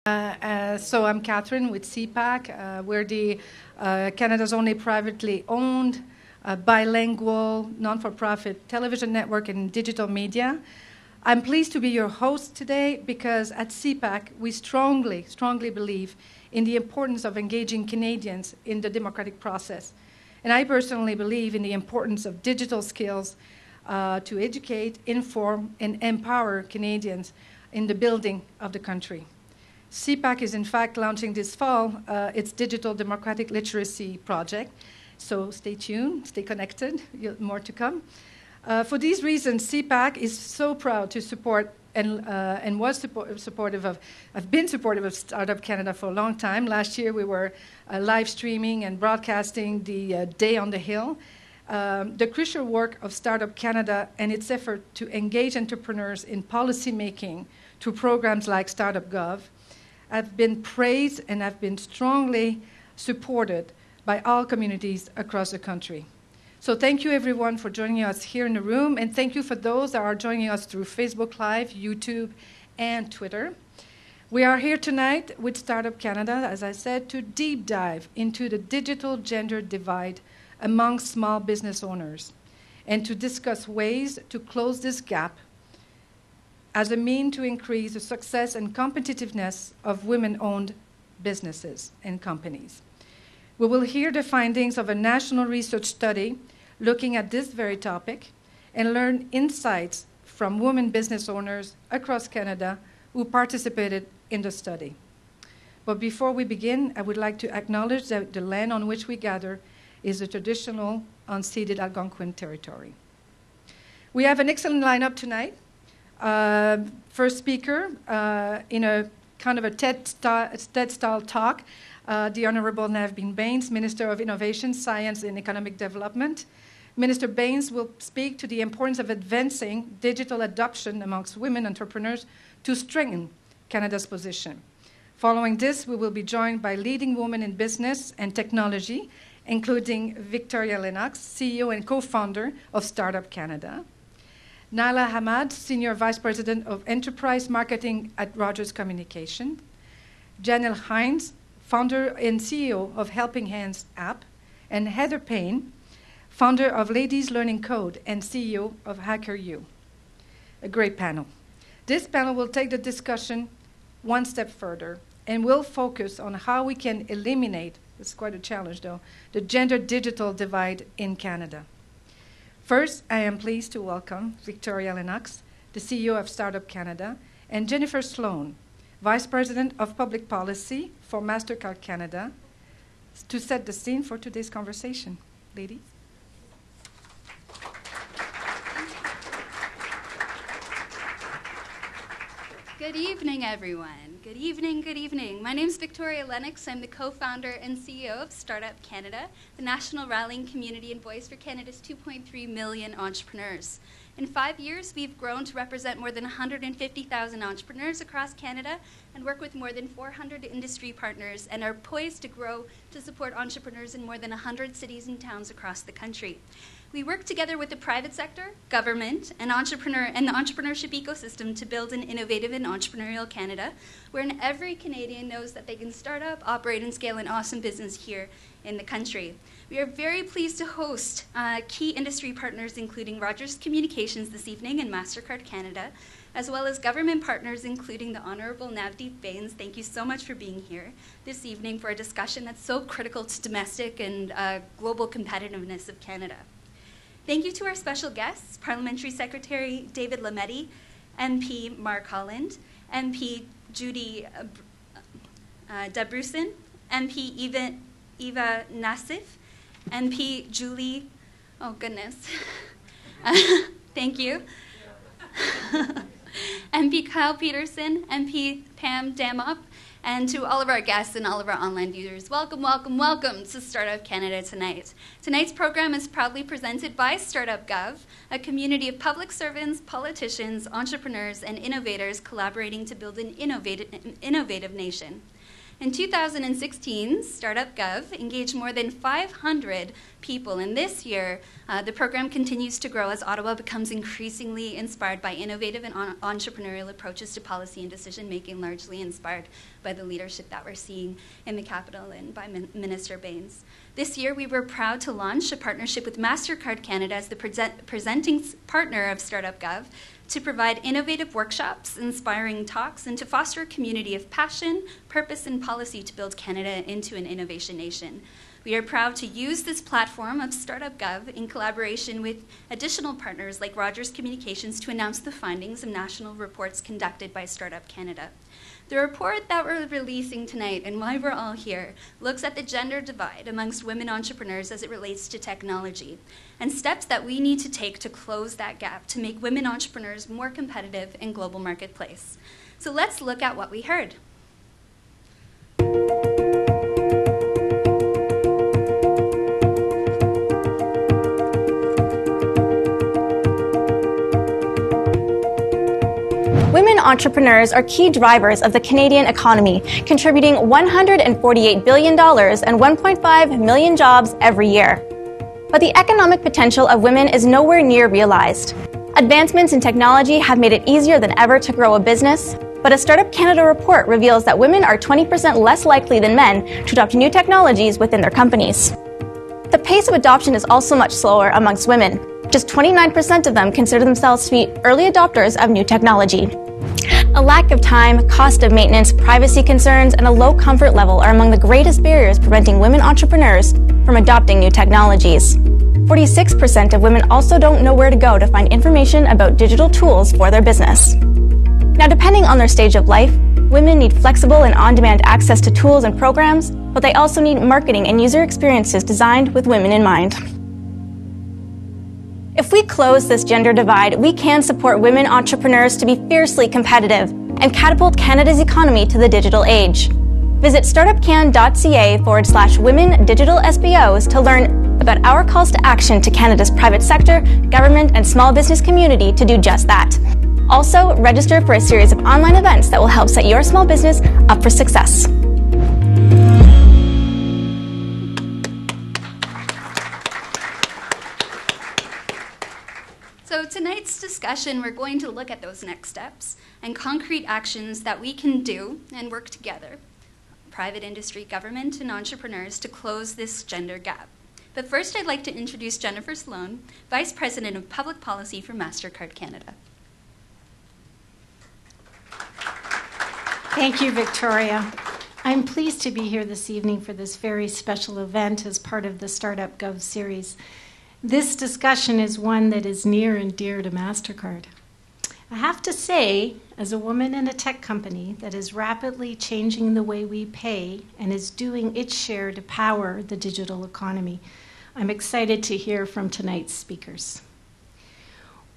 So I'm Catherine with CPAC. We're the Canada's only privately owned, bilingual, non-for-profit television network and digital media. I'm pleased to be your host today because at CPAC we strongly believe in the importance of engaging Canadians in the democratic process. And I personally believe in the importance of digital skills to educate, inform, and empower Canadians in the building of the country. CPAC is in fact launching this fall its Digital Democratic Literacy Project. So stay tuned, stay connected, more to come. For these reasons, CPAC is so proud to support and was supportive of, I've been supportive of Startup Canada for a long time. Last year we were live streaming and broadcasting the Day on the Hill. The crucial work of Startup Canada and its effort to engage entrepreneurs in policy making through programs like Startup Gov have been praised and have been strongly supported by all communities across the country. So thank you everyone for joining us here in the room, and thank you for those that are joining us through Facebook Live, YouTube, and Twitter. We are here tonight with Startup Canada, as I said, to deep dive into the digital gender divide among small business owners and to discuss ways to close this gap as a means to increase the success and competitiveness of women-owned businesses and companies. We will hear the findings of a national research study looking at this very topic and learn insights from women business owners across Canada who participated in the study. But before we begin, I would like to acknowledge that the land on which we gather is the traditional unceded Algonquin territory. We have an excellent lineup tonight. First speaker in a kind of a TED-style talk, the Honourable Naveen Bains, Minister of Innovation, Science and Economic Development. Minister Bains will speak to the importance of advancing digital adoption amongst women entrepreneurs to strengthen Canada's position. Following this, we will be joined by leading women in business and technology, including Victoria Lennox, CEO and co-founder of Startup Canada. Naila Hamad, Senior Vice President of Enterprise Marketing at Rogers Communication. Janelle Hines, founder and CEO of Helping Hands app. And Heather Payne, founder of Ladies Learning Code and CEO of HackerU. A great panel. This panel will take the discussion one step further and will focus on how we can eliminate, it's quite a challenge though, the gender digital divide in Canada. First, I am pleased to welcome Victoria Lennox, the CEO of Startup Canada, and Jennifer Sloan, Vice President of Public Policy for MasterCard Canada, to set the scene for today's conversation. Ladies. Good evening, everyone. Good evening, good evening. My name is Victoria Lennox. I'm the co-founder and CEO of Startup Canada, the national rallying community and voice for Canada's 2.3 million entrepreneurs. In 5 years, we've grown to represent more than 150,000 entrepreneurs across Canada and work with more than 400 industry partners and are poised to grow to support entrepreneurs in more than 100 cities and towns across the country. We work together with the private sector, government, and the entrepreneurship ecosystem to build an innovative and entrepreneurial Canada, wherein every Canadian knows that they can start up, operate, and scale an awesome business here in the country. We are very pleased to host key industry partners, including Rogers Communications this evening and MasterCard Canada, as well as government partners, including the Honourable Navdeep Bains. Thank you so much for being here this evening for a discussion that's so critical to domestic and global competitiveness of Canada. Thank you to our special guests, Parliamentary Secretary David Lametti, MP Mark Holland, MP Judy Dabrusin, MP Eva Nassif, MP Julie, oh goodness, thank you, MP Kyle Peterson, MP Pam Damop, and to all of our guests and all of our online viewers, welcome, welcome, welcome to Startup Canada tonight. Tonight's program is proudly presented by Startup Gov, a community of public servants, politicians, entrepreneurs, and innovators collaborating to build an innovative nation. In 2016, Startup Gov engaged more than 500 people, and this year, the program continues to grow as Ottawa becomes increasingly inspired by innovative and entrepreneurial approaches to policy and decision-making, largely inspired by the leadership that we're seeing in the capital and by Minister Bains. This year, we were proud to launch a partnership with MasterCard Canada as the presenting partner of Startup Gov to provide innovative workshops, inspiring talks, and to foster a community of passion, purpose, and policy to build Canada into an innovation nation. We are proud to use this platform of Startup Gov in collaboration with additional partners like Rogers Communications to announce the findings of national reports conducted by Startup Canada. The report that we're releasing tonight, and why we're all here, looks at the gender divide amongst women entrepreneurs as it relates to technology, and steps that we need to take to close that gap to make women entrepreneurs more competitive in global marketplace. So let's look at what we heard. Women entrepreneurs are key drivers of the Canadian economy, contributing $148 billion and 1.5 million jobs every year. But the economic potential of women is nowhere near realized. Advancements in technology have made it easier than ever to grow a business, but a Startup Canada report reveals that women are 20% less likely than men to adopt new technologies within their companies. The pace of adoption is also much slower amongst women. Just 29% of them consider themselves to be early adopters of new technology. A lack of time, cost of maintenance, privacy concerns, and a low comfort level are among the greatest barriers preventing women entrepreneurs from adopting new technologies. 46% of women also don't know where to go to find information about digital tools for their business. Now, depending on their stage of life, women need flexible and on-demand access to tools and programs, but they also need marketing and user experiences designed with women in mind. If we close this gender divide, we can support women entrepreneurs to be fiercely competitive and catapult Canada's economy to the digital age. Visit startupcan.ca/women digital SBOs to learn about our calls to action to Canada's private sector, government, and small business community to do just that. Also, register for a series of online events that will help set your small business up for success. So tonight's discussion, we're going to look at those next steps and concrete actions that we can do and work together, private industry, government, and entrepreneurs, to close this gender gap. But first, I'd like to introduce Jennifer Sloan, Vice President of Public Policy for MasterCard Canada. Thank you, Victoria. I'm pleased to be here this evening for this very special event as part of the Startup Gov series. This discussion is one that is near and dear to MasterCard. I have to say, as a woman in a tech company that is rapidly changing the way we pay and is doing its share to power the digital economy, I'm excited to hear from tonight's speakers.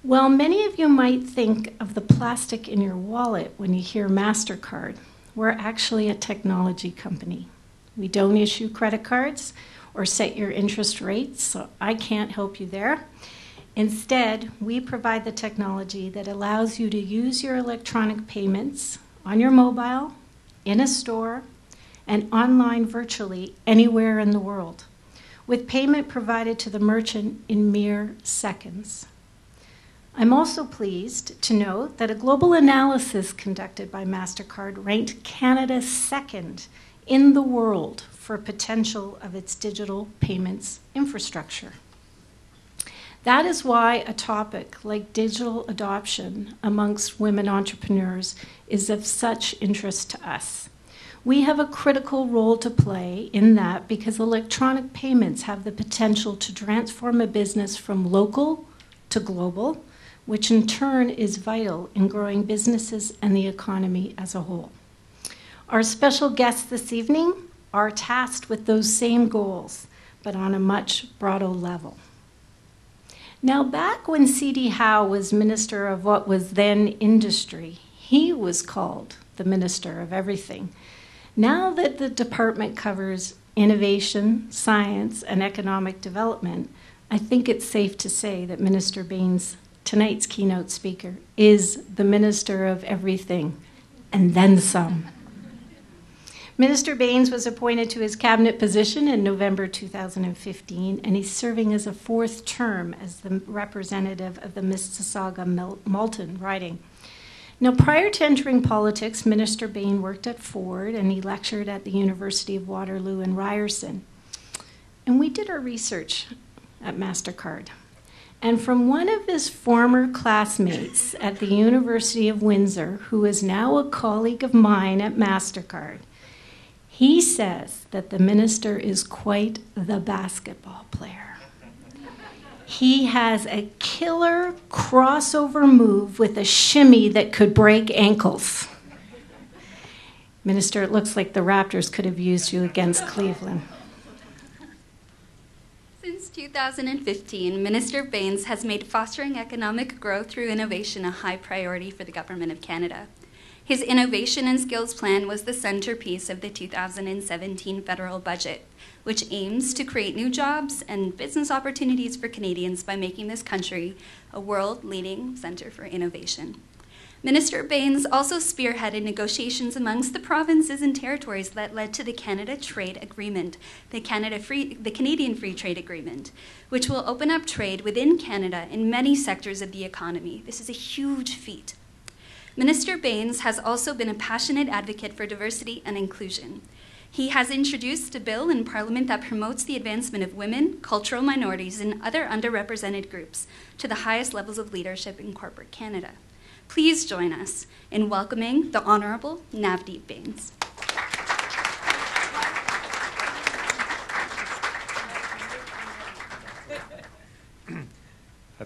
While many of you might think of the plastic in your wallet when you hear MasterCard, we're actually a technology company. We don't issue credit cards or set your interest rates, so I can't help you there. Instead, we provide the technology that allows you to use your electronic payments on your mobile, in a store, and online virtually anywhere in the world, with payment provided to the merchant in mere seconds. I'm also pleased to note that a global analysis conducted by MasterCard ranked Canada second in the world for potential of its digital payments infrastructure. That is why a topic like digital adoption amongst women entrepreneurs is of such interest to us. We have a critical role to play in that because electronic payments have the potential to transform a business from local to global, which in turn is vital in growing businesses and the economy as a whole. Our special guests this evening are tasked with those same goals, but on a much broader level. Now, back when C.D. Howe was Minister of what was then Industry, he was called the Minister of Everything. Now that the department covers innovation, science, and economic development, I think it's safe to say that Minister Bains, tonight's keynote speaker, is the Minister of Everything, and then some. Minister Baines was appointed to his cabinet position in November 2015, and he's serving as a fourth term as the representative of the Mississauga-Malton riding. Now, prior to entering politics, Minister Bain worked at Ford, and he lectured at the University of Waterloo in Ryerson. And we did our research at MasterCard. And from one of his former classmates at the University of Windsor, who is now a colleague of mine at MasterCard, he says that the minister is quite the basketball player. He has a killer crossover move with a shimmy that could break ankles. Minister, it looks like the Raptors could have used you against Cleveland. Since 2015, Minister Baines has made fostering economic growth through innovation a high priority for the Government of Canada. His Innovation and Skills Plan was the centerpiece of the 2017 federal budget, which aims to create new jobs and business opportunities for Canadians by making this country a world-leading center for innovation. Minister Baines also spearheaded negotiations amongst the provinces and territories that led to the Canada Trade Agreement, the Canadian Free Trade Agreement, which will open up trade within Canada in many sectors of the economy. This is a huge feat. Minister Baines has also been a passionate advocate for diversity and inclusion. He has introduced a bill in Parliament that promotes the advancement of women, cultural minorities, and other underrepresented groups to the highest levels of leadership in corporate Canada. Please join us in welcoming the Honourable Navdeep Baines.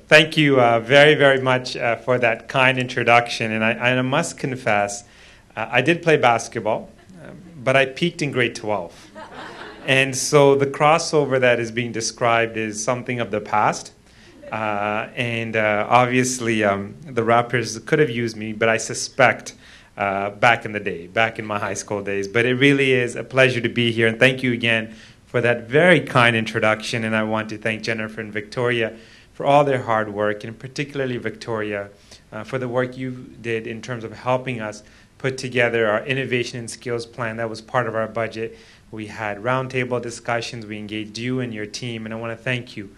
Thank you very, very much for that kind introduction. And I must confess, I did play basketball, but I peaked in grade 12. And so the crossover that is being described is something of the past. Obviously, the Raptors could have used me, but I suspect back in the day, back in my high school days. But it really is a pleasure to be here. And thank you again for that very kind introduction. And I want to thank Jennifer and Victoria for all their hard work, and particularly Victoria for the work you did in terms of helping us put together our innovation and skills plan that was part of our budget. We had roundtable discussions. We engaged you and your team, and I want to thank you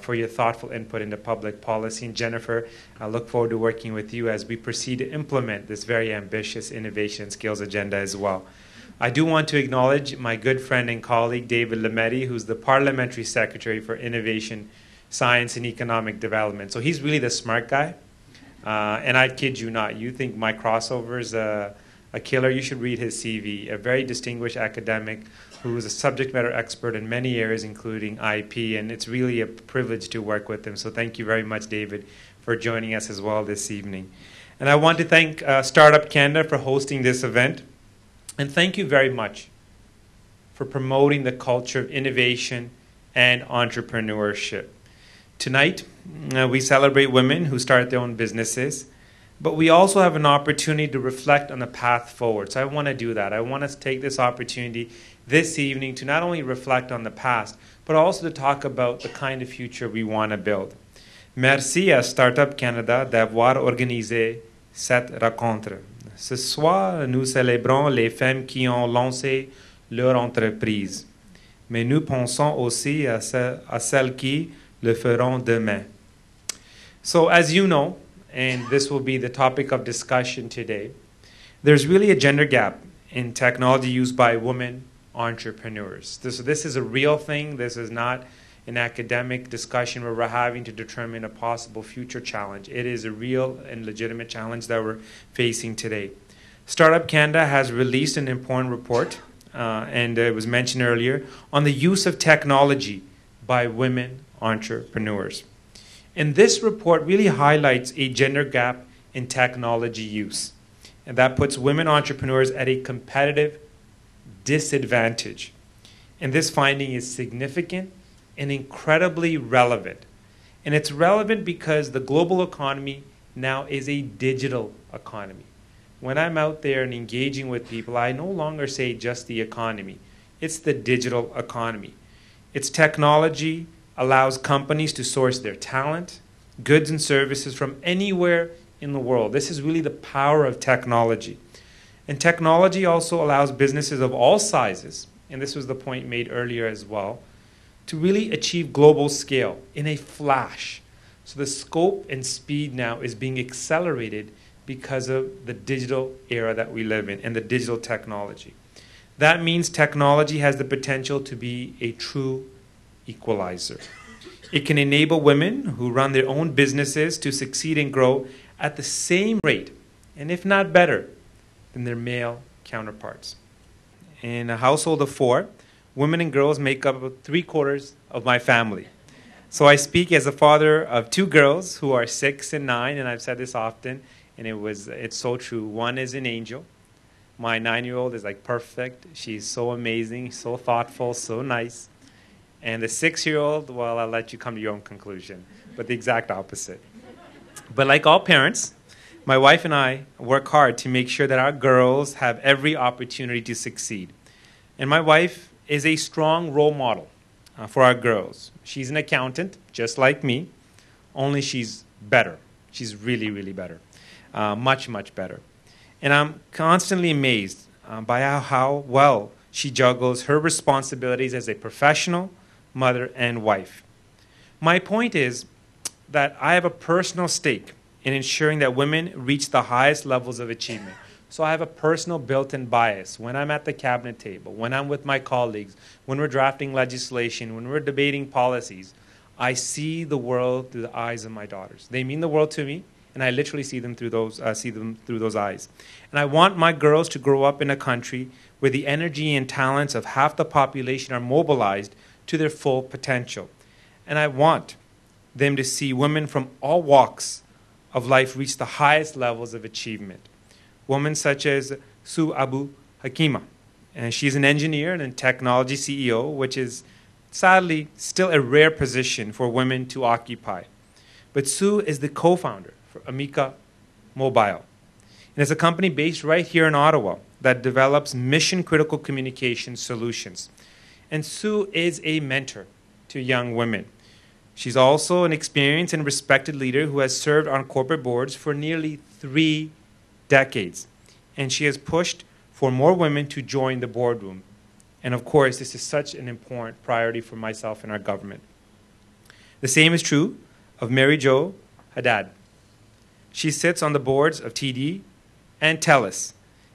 for your thoughtful input into public policy. And Jennifer, I look forward to working with you as we proceed to implement this very ambitious innovation and skills agenda as well. I do want to acknowledge my good friend and colleague, David Lametti, who's the Parliamentary Secretary for Innovation, Science, and Economic Development. So he's really the smart guy. And I kid you not, you think my crossover is a killer, you should read his CV. A very distinguished academic who is a subject matter expert in many areas, including IP, and it's really a privilege to work with him. So thank you very much, David, for joining us as well this evening. And I want to thank Startup Canada for hosting this event. And thank you very much for promoting the culture of innovation and entrepreneurship. Tonight, we celebrate women who start their own businesses, but we also have an opportunity to reflect on the path forward. So I want to do that. I want us to take this opportunity this evening to not only reflect on the past, but also to talk about the kind of future we want to build. Merci à Startup Canada d'avoir organisé cette rencontre. Ce soir, nous célébrons les femmes qui ont lancé leur entreprise, mais nous pensons aussi à celles qui le feront demain. So as you know, and this will be the topic of discussion today, there's really a gender gap in technology used by women entrepreneurs. This is a real thing. This is not an academic discussion where we're having to determine a possible future challenge. It is a real and legitimate challenge that we're facing today. Startup Canada has released an important report, and it was mentioned earlier, on the use of technology by women entrepreneurs. And this report really highlights a gender gap in technology use. And that puts women entrepreneurs at a competitive disadvantage. And this finding is significant and incredibly relevant. And it's relevant because the global economy now is a digital economy. When I'm out there and engaging with people, I no longer say just the economy. It's the digital economy. It's technology allows companies to source their talent, goods and services from anywhere in the world. This is really the power of technology. And technology also allows businesses of all sizes, and this was the point made earlier as well, to really achieve global scale in a flash. So the scope and speed now is being accelerated because of the digital era that we live in and the digital technology. That means technology has the potential to be a true equalizer. It can enable women who run their own businesses to succeed and grow at the same rate, and if not better, than their male counterparts. In a household of 4, women and girls make up 3/4 of my family. So I speak as a father of 2 girls who are 6 and 9, and I've said this often, and it's so true. One is an angel. My 9-year-old is like perfect. She's so amazing, so thoughtful, so nice. And the 6-year-old, well, I'll let you come to your own conclusion, but the exact opposite. But like all parents, my wife and I work hard to make sure that our girls have every opportunity to succeed. And my wife is a strong role model for our girls. She's an accountant, just like me, only she's better. She's really, really better. Much, much better. And I'm constantly amazed by how well she juggles her responsibilities as a professional, mother, and wife. My point is that I have a personal stake in ensuring that women reach the highest levels of achievement. So I have a personal built-in bias when I'm at the cabinet table, when I'm with my colleagues, when we're drafting legislation, when we're debating policies. I see the world through the eyes of my daughters. They mean the world to me, and I literally see them through those eyes. And I want my girls to grow up in a country where the energy and talents of half the population are mobilized to their full potential. And I want them to see women from all walks of life reach the highest levels of achievement. Women such as Sue Abu Hakima. And she's an engineer and a technology CEO, which is sadly still a rare position for women to occupy. But Sue is the co-founder for Amica Mobile. And it's a company based right here in Ottawa that develops mission-critical communication solutions. And Sue is a mentor to young women. She's also an experienced and respected leader who has served on corporate boards for nearly 3 decades. And she has pushed for more women to join the boardroom. And of course, this is such an important priority for myself and our government. The same is true of Mary Jo Haddad. She sits on the boards of TD and TELUS.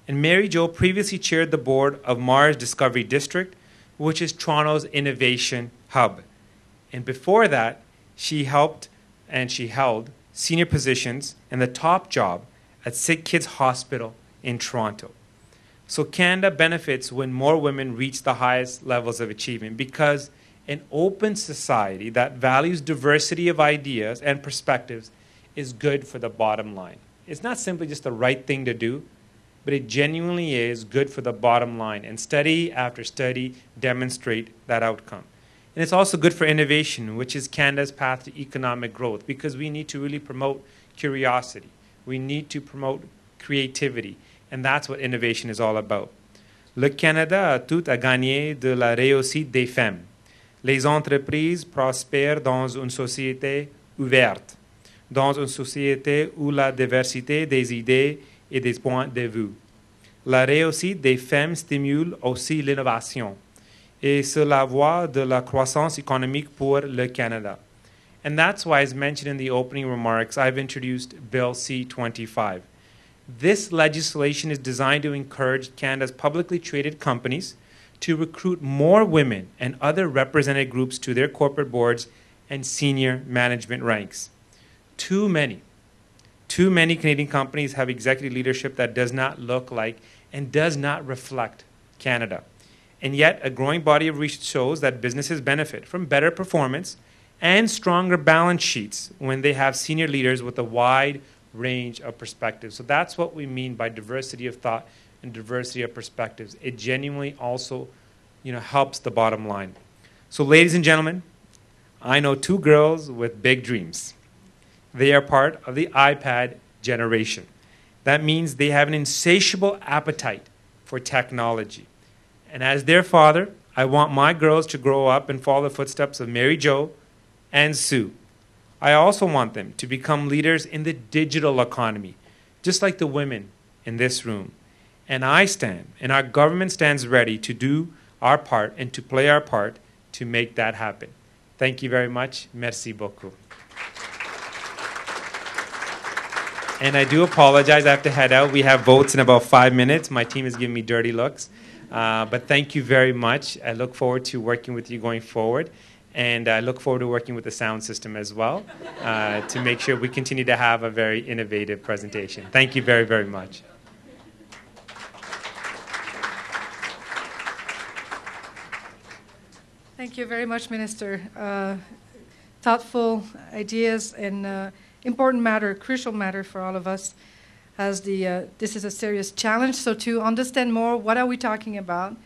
And Mary Jo previously chaired the board of Mars Discovery District, which is Toronto's innovation hub. And before that, she helped and she held senior positions and the top job at Sick Kids Hospital in Toronto. So Canada benefits when more women reach the highest levels of achievement because an open society that values diversity of ideas and perspectives is good for the bottom line. It's not simply just the right thing to do, but it genuinely is good for the bottom line. And study after study demonstrate that outcome. And it's also good for innovation, which is Canada's path to economic growth, because we need to really promote curiosity. We need to promote creativity. And that's what innovation is all about. Le Canada a tout à gagner de la réussite des femmes. Les entreprises prospèrent dans une société ouverte, dans une société où la diversité des idées et des points de vue. La réussite des femmes stimule aussi l'innovation. Et c'est la voie de la croissance économique pour le Canada. And that's why, as mentioned in the opening remarks, I've introduced Bill C-25. This legislation is designed to encourage Canada's publicly traded companies to recruit more women and other represented groups to their corporate boards and senior management ranks. Too many Canadian companies have executive leadership that does not look like and does not reflect Canada. And yet, a growing body of research shows that businesses benefit from better performance and stronger balance sheets when they have senior leaders with a wide range of perspectives. So that's what we mean by diversity of thought and diversity of perspectives. It genuinely also, helps the bottom line. So, ladies and gentlemen, I know 2 girls with big dreams. They are part of the iPad generation. That means they have an insatiable appetite for technology. And as their father, I want my girls to grow up and follow the footsteps of Mary Jo and Sue. I also want them to become leaders in the digital economy, just like the women in this room. and I stand, and our government stands ready to do our part and to play our part to make that happen. Thank you very much. Merci beaucoup. And I do apologize. I have to head out. We have votes in about 5 minutes. My team is giving me dirty looks. But thank you very much. I look forward to working with you going forward. And I look forward to working with the sound system as well to make sure we continue to have a very innovative presentation. Thank you very, very much. Thank you very much, Minister. Thoughtful ideas and important matter, crucial matter for all of us, as this is a serious challenge. So to understand more, what are we talking about,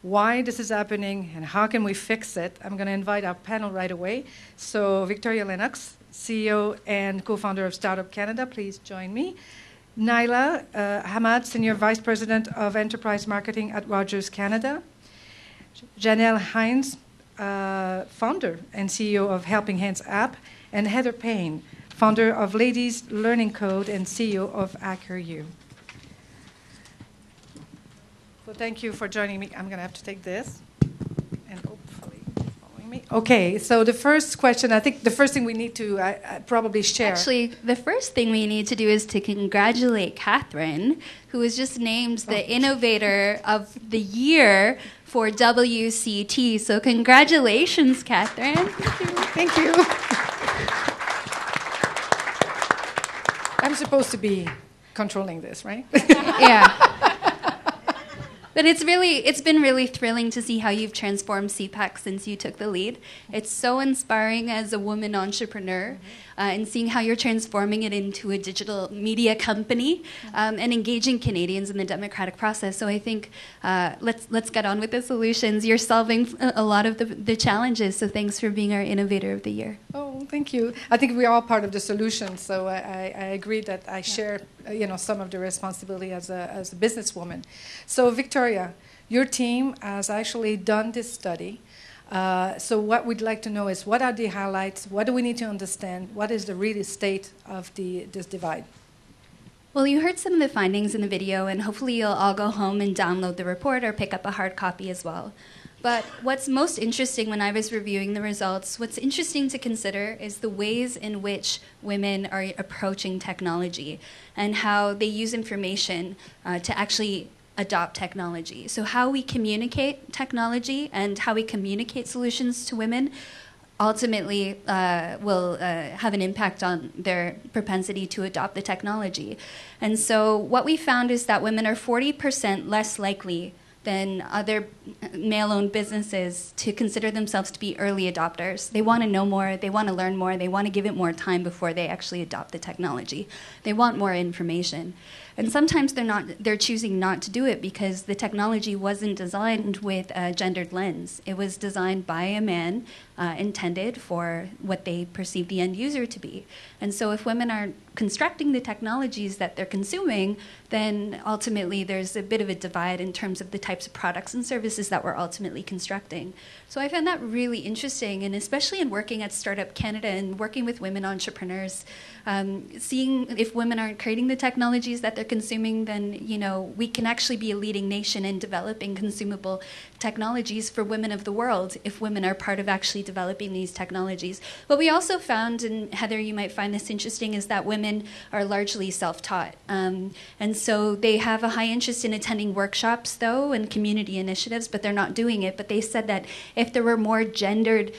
why this is happening, and how can we fix it, I'm going to invite our panel right away. So Victoria Lennox, CEO and co-founder of Startup Canada, please join me. Naila Hamad, Senior Vice President of Enterprise Marketing at Rogers Canada. Janelle Hines, founder and CEO of Helping Hands app, and Heather Payne, founder of Ladies Learning Code and CEO of HackerU. So thank you for joining me. I'm going to have to take this, and hopefully following me. Okay, so the first question, I think the first thing we need to probably share. Actually, the first thing we need to do is to congratulate Catherine, who was just named the Innovator of the Year for WCT. So congratulations, Catherine. Thank you. I'm supposed to be controlling this, right? Yeah. But it's been really thrilling to see how you've transformed CPAC since you took the lead. It's so inspiring as a woman entrepreneur, and seeing how you're transforming it into a digital media company, and engaging Canadians in the democratic process. So I think let's get on with the solutions. You're solving a lot of the challenges. So thanks for being our Innovator of the Year. Oh, thank you. I think we're all part of the solution. So I agree that I share some of the responsibility as a businesswoman. So Victoria, your team has actually done this study. So what we'd like to know is, what are the highlights? What do we need to understand? What is the real state of this divide? Well, you heard some of the findings in the video, and hopefully you'll all go home and download the report or pick up a hard copy as well. But what's most interesting when I was reviewing the results, what's interesting to consider is the ways in which women are approaching technology and how they use information to actually adopt technology. So how we communicate technology and how we communicate solutions to women ultimately will have an impact on their propensity to adopt the technology. And so what we found is that women are 40% less likely than other male-owned businesses to consider themselves to be early adopters. They want to know more, they want to learn more, they want to give it more time before they actually adopt the technology. They want more information. And sometimes they're choosing not to do it because the technology wasn't designed with a gendered lens. It was designed by a man, intended for what they perceive the end user to be. And so if women are constructing the technologies that they're consuming, then ultimately there's a bit of a divide in terms of the types of products and services that we're ultimately constructing. So I found that really interesting, and especially in working at Startup Canada and working with women entrepreneurs, seeing if women aren't creating the technologies that they're consuming, then we can actually be a leading nation in developing consumable technologies for women of the world if women are part of actually developing these technologies. What we also found, and Heather, you might find this interesting, is that women are largely self-taught. And so they have a high interest in attending workshops, though, and community initiatives, but they're not doing it. But they said that if there were more gendered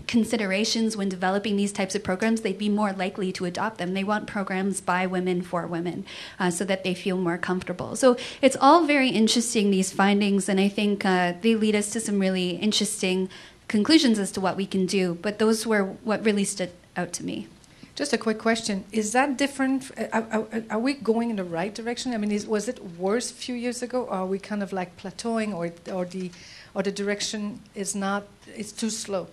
considerations when developing these types of programs, they'd be more likely to adopt them. They want programs by women for women so that they feel more comfortable. So it's all very interesting, these findings, and I think they lead us to some really interesting conclusions as to what we can do. But those were what really stood out to me. Just a quick question. Is that different? Are we going in the right direction? I mean, was it worse a few years ago? Or are we kind of like plateauing, or the direction is not, it's too slow?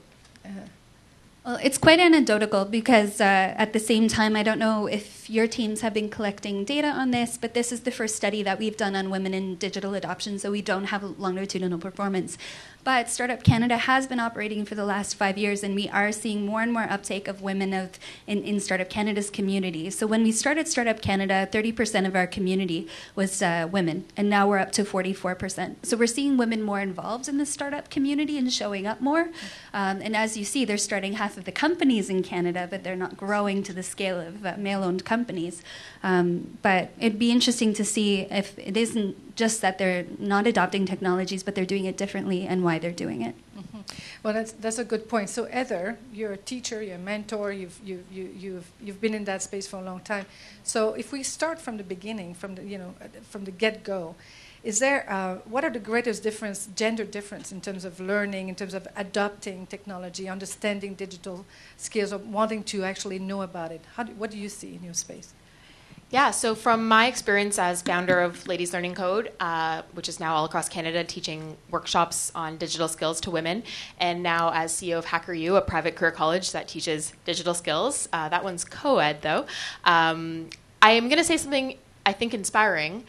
Well, it's quite anecdotal because at the same time, I don't know if if your teams have been collecting data on this, but this is the first study that we've done on women in digital adoption, so we don't have longitudinal performance. But Startup Canada has been operating for the last 5 years, and we are seeing more and more uptake of women in Startup Canada's community. So when we started Startup Canada, 30% of our community was women, and now we're up to 44%. So we're seeing women more involved in the startup community and showing up more. And as you see, they're starting half of the companies in Canada, but they're not growing to the scale of male-owned companies. But it'd be interesting to see if it isn't just that they're not adopting technologies, but they're doing it differently and why they're doing it. Mm-hmm. Well, that's a good point. So, Heather, you're a teacher, you're a mentor, you've been in that space for a long time. So, if we start from the beginning, from the get-go, is there what are the greatest gender difference in terms of learning, in terms of adopting technology, understanding digital skills, or wanting to actually know about it? What do you see in your space? Yeah, so from my experience as founder of Ladies Learning Code, which is now all across Canada teaching workshops on digital skills to women, and now as CEO of HackerU, a private career college that teaches digital skills. That one's co-ed, though. I am going to say something I think inspiring.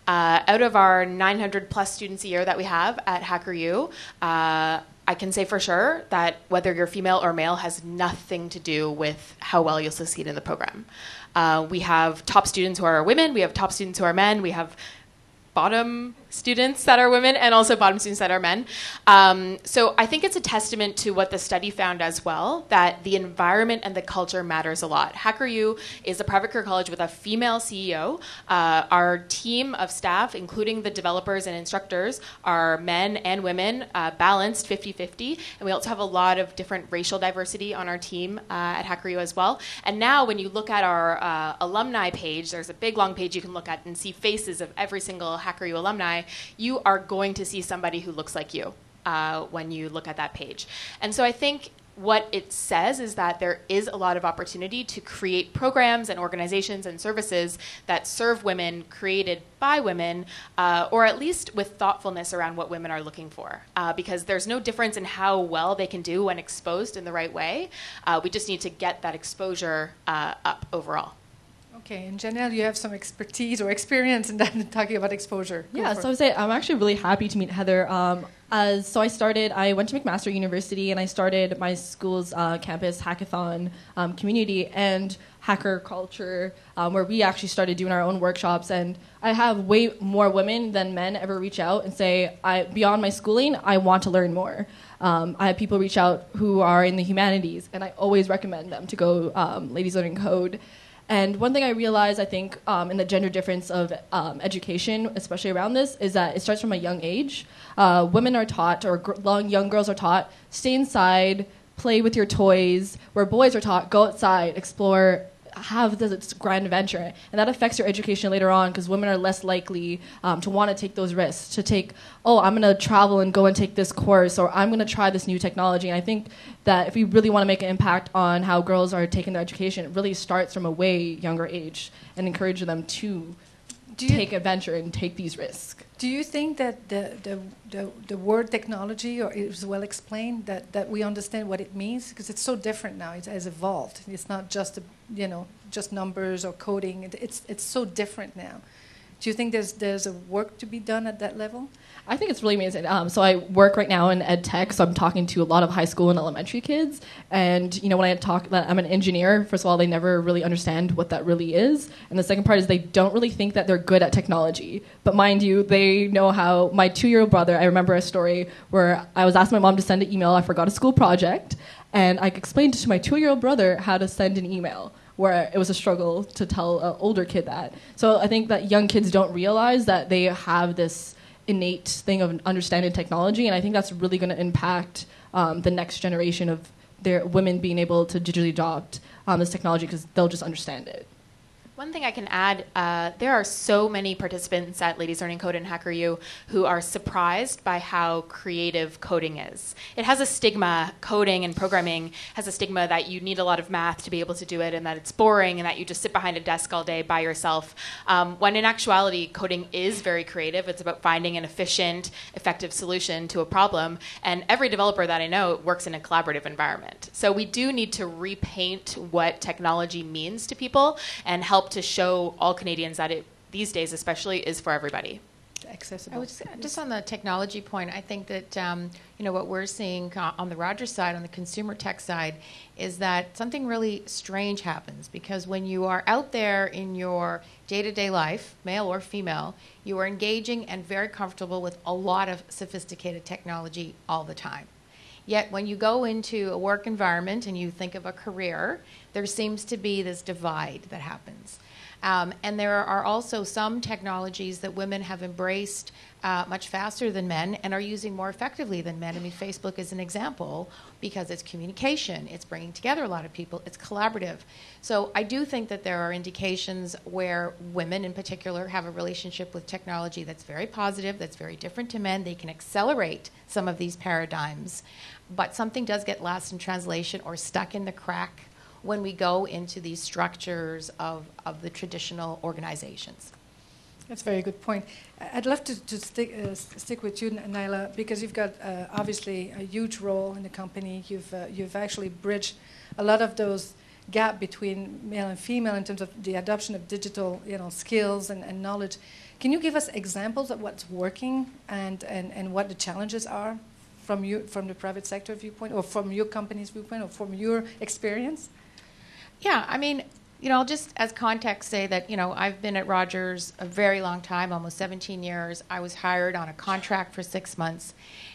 Out of our 900 plus students a year that we have at HackerU, I can say for sure that whether you're female or male has nothing to do with how well you'll succeed in the program. We have top students who are women, we have top students who are men, we have bottom students that are women and also bottom students that are men. So I think it's a testament to what the study found as well, that the environment and the culture matters a lot. HackerU is a private career college with a female CEO. Our team of staff, including the developers and instructors, are men and women, balanced 50-50. And we also have a lot of different racial diversity on our team at HackerU as well. And now when you look at our alumni page, there's a big long page you can look at and see faces of every single HackerU alumni. You are going to see somebody who looks like you when you look at that page. And so I think what it says is that there is a lot of opportunity to create programs and organizations and services that serve women, created by women, or at least with thoughtfulness around what women are looking for. Because there's no difference in how well they can do when exposed in the right way. We just need to get that exposure up overall. Okay, and Janelle, you have some expertise or experience in that, talking about exposure. Yeah, so I would say I'm actually really happy to meet Heather. So I went to McMaster University and I started my school's campus hackathon community and hacker culture, where we actually started doing our own workshops. And I have way more women than men ever reach out and say, beyond my schooling, I want to learn more. I have people reach out who are in the humanities, and I always recommend them to go Ladies Learning Code. And one thing I realized, I think, in the gender difference of education, especially around this, is that it starts from a young age. Women are taught, or young girls are taught, stay inside, play with your toys, where boys are taught, go outside, explore, have this grand adventure. And that affects your education later on, because women are less likely to want to take those risks, to take, I'm going to travel and go and take this course, or I'm going to try this new technology. And I think that if we really want to make an impact on how girls are taking their education, it really starts from a way younger age and encourage them to take adventure and take these risks. Do you think that the word technology is well explained, that we understand what it means? Because it's so different now. It has evolved. It's not just just numbers or coding. It's so different now. Do you think there's a work to be done at that level? I think it's really amazing. So I work right now in ed tech, so I'm talking to a lot of high school and elementary kids. And when I talk that I'm an engineer, first of all, they never really understand what that really is. And the second part is they don't really think that they're good at technology. But mind you, they know how. My 2-year-old brother, I remember a story where I was asking my mom to send an email. I forgot a school project. And I explained to my 2-year-old brother how to send an email, where it was a struggle to tell an older kid that. So I think that young kids don't realize that they have this innate thing of understanding technology, and I think that's really going to impact the next generation of their women being able to digitally adopt this technology, because they'll just understand it. One thing I can add, there are so many participants at Ladies Learning Code and HackerU who are surprised by how creative coding is. It has a stigma, coding and programming has a stigma that you need a lot of math to be able to do it, and that it's boring, and that you just sit behind a desk all day by yourself. When in actuality, coding is very creative. It's about finding an efficient, effective solution to a problem, and every developer that I know works in a collaborative environment. So we do need to repaint what technology means to people and help help to show all Canadians that it, these days especially, is for everybody. Accessible. I would say, just on the technology point, I think that what we're seeing on the Rogers side, on the consumer tech side, is that something really strange happens, because when you are out there in your day-to-day life, male or female, you are engaging and very comfortable with a lot of sophisticated technology all the time. Yet when you go into a work environment and you think of a career, there seems to be this divide that happens. And there are also some technologies that women have embraced much faster than men and are using more effectively than men. I mean, Facebook is an example because it's communication, it's bringing together a lot of people, it's collaborative. So I do think that there are indications where women in particular have a relationship with technology that's very positive, that's very different to men. They can accelerate some of these paradigms, but something does get lost in translation or stuck in the crack when we go into these structures of the traditional organizations. That's a very good point. I'd love to stick with you, Naila, because you've got obviously a huge role in the company. You've actually bridged a lot of those gap between male and female in terms of the adoption of digital skills and knowledge. Can you give us examples of what's working and what the challenges are from the private sector viewpoint, or from your company's viewpoint, or from your experience? Yeah, I mean, I'll just as context say that, I've been at Rogers a very long time, almost 17 years. I was hired on a contract for 6 months.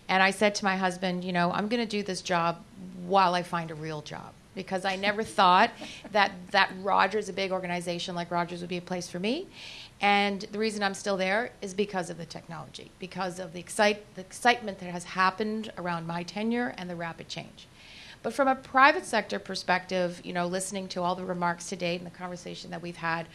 And I said to my husband, I'm going to do this job while I find a real job. Because I never thought that Rogers, a big organization like Rogers, would be a place for me. And the reason I'm still there is because of the technology, because of the excitement that has happened around my tenure and the rapid change. But from a private sector perspective, listening to all the remarks to date and the conversation that we've had,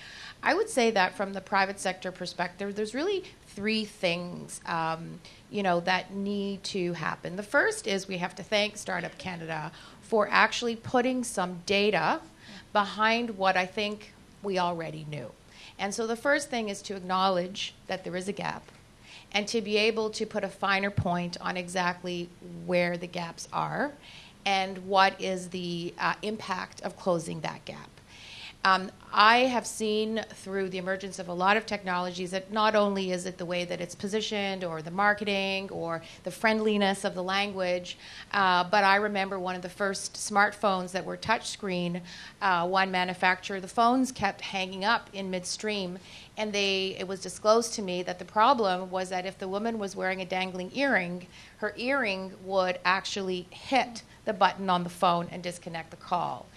I would say that from the private sector perspective, there's really 3 things, that need to happen. The first is we have to thank Startup Canada for actually putting some data behind what I think we already knew. And so the first thing is to acknowledge that there is a gap, and to be able to put a finer point on exactly where the gaps are and what is the impact of closing that gap. I have seen through the emergence of a lot of technologies that not only is it the way that it's positioned or the marketing or the friendliness of the language, but I remember one of the first smartphones that were touchscreen, one manufacturer, the phones kept hanging up in midstream, and it was disclosed to me that the problem was that if the woman was wearing a dangling earring, her earring would actually hit the button on the phone and disconnect the call.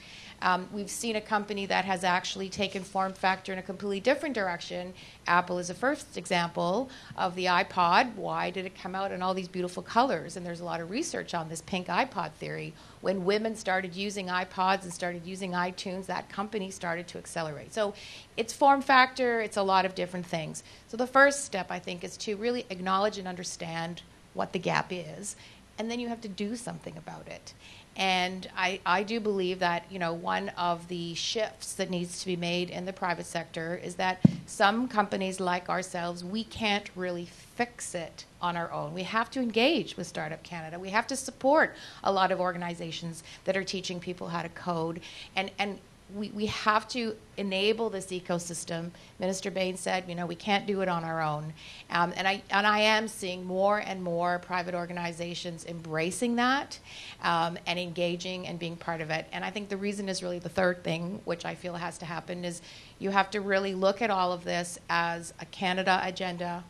We've seen a company that has actually taken form factor in a completely different direction. Apple is a first example of the iPod. Why did it come out in all these beautiful colors? And there's a lot of research on this pink iPod theory. When women started using iPods and started using iTunes, that company started to accelerate. So it's form factor, it's a lot of different things. So the first step, I think, is to really acknowledge and understand what the gap is, and then you have to do something about it. And I do believe that, one of the shifts that needs to be made in the private sector is that some companies like ourselves, we can't really fix it on our own. We have to engage with Startup Canada. We have to support a lot of organizations that are teaching people how to code. And we have to enable this ecosystem. Minister Bain said, we can't do it on our own. And I am seeing more and more private organizations embracing that and engaging and being part of it. And I think the reason is really the third thing, which I feel has to happen, is you have to really look at all of this as a Canada agenda,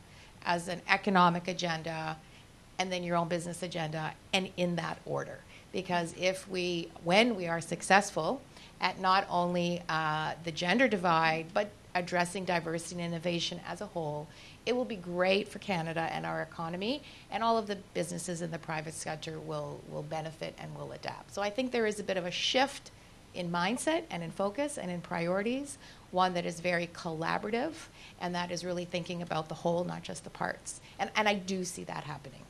as an economic agenda, and then your own business agenda, and in that order. Because when we are successful at not only the gender divide, but addressing diversity and innovation as a whole, it will be great for Canada and our economy, and all of the businesses in the private sector will benefit and will adapt. So I think there is a bit of a shift in mindset and in focus and in priorities, one that is very collaborative, and that is really thinking about the whole, not just the parts. And I do see that happening.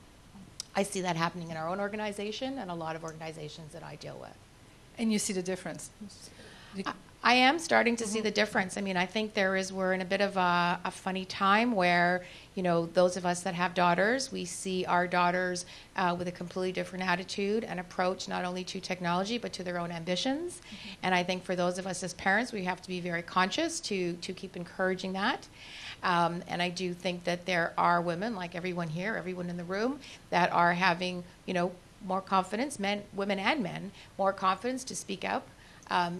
I see that happening in our own organization and a lot of organizations that I deal with. And you see the difference? I am starting to see the difference. I mean, I think we're in a bit of a funny time where, you know, those of us that have daughters, we see our daughters with a completely different attitude and approach not only to technology but to their own ambitions. And I think for those of us as parents, we have to be very conscious to keep encouraging that. And I do think that there are women, like everyone here, everyone in the room, that are having, you know, more confidence, women and men, more confidence to speak up.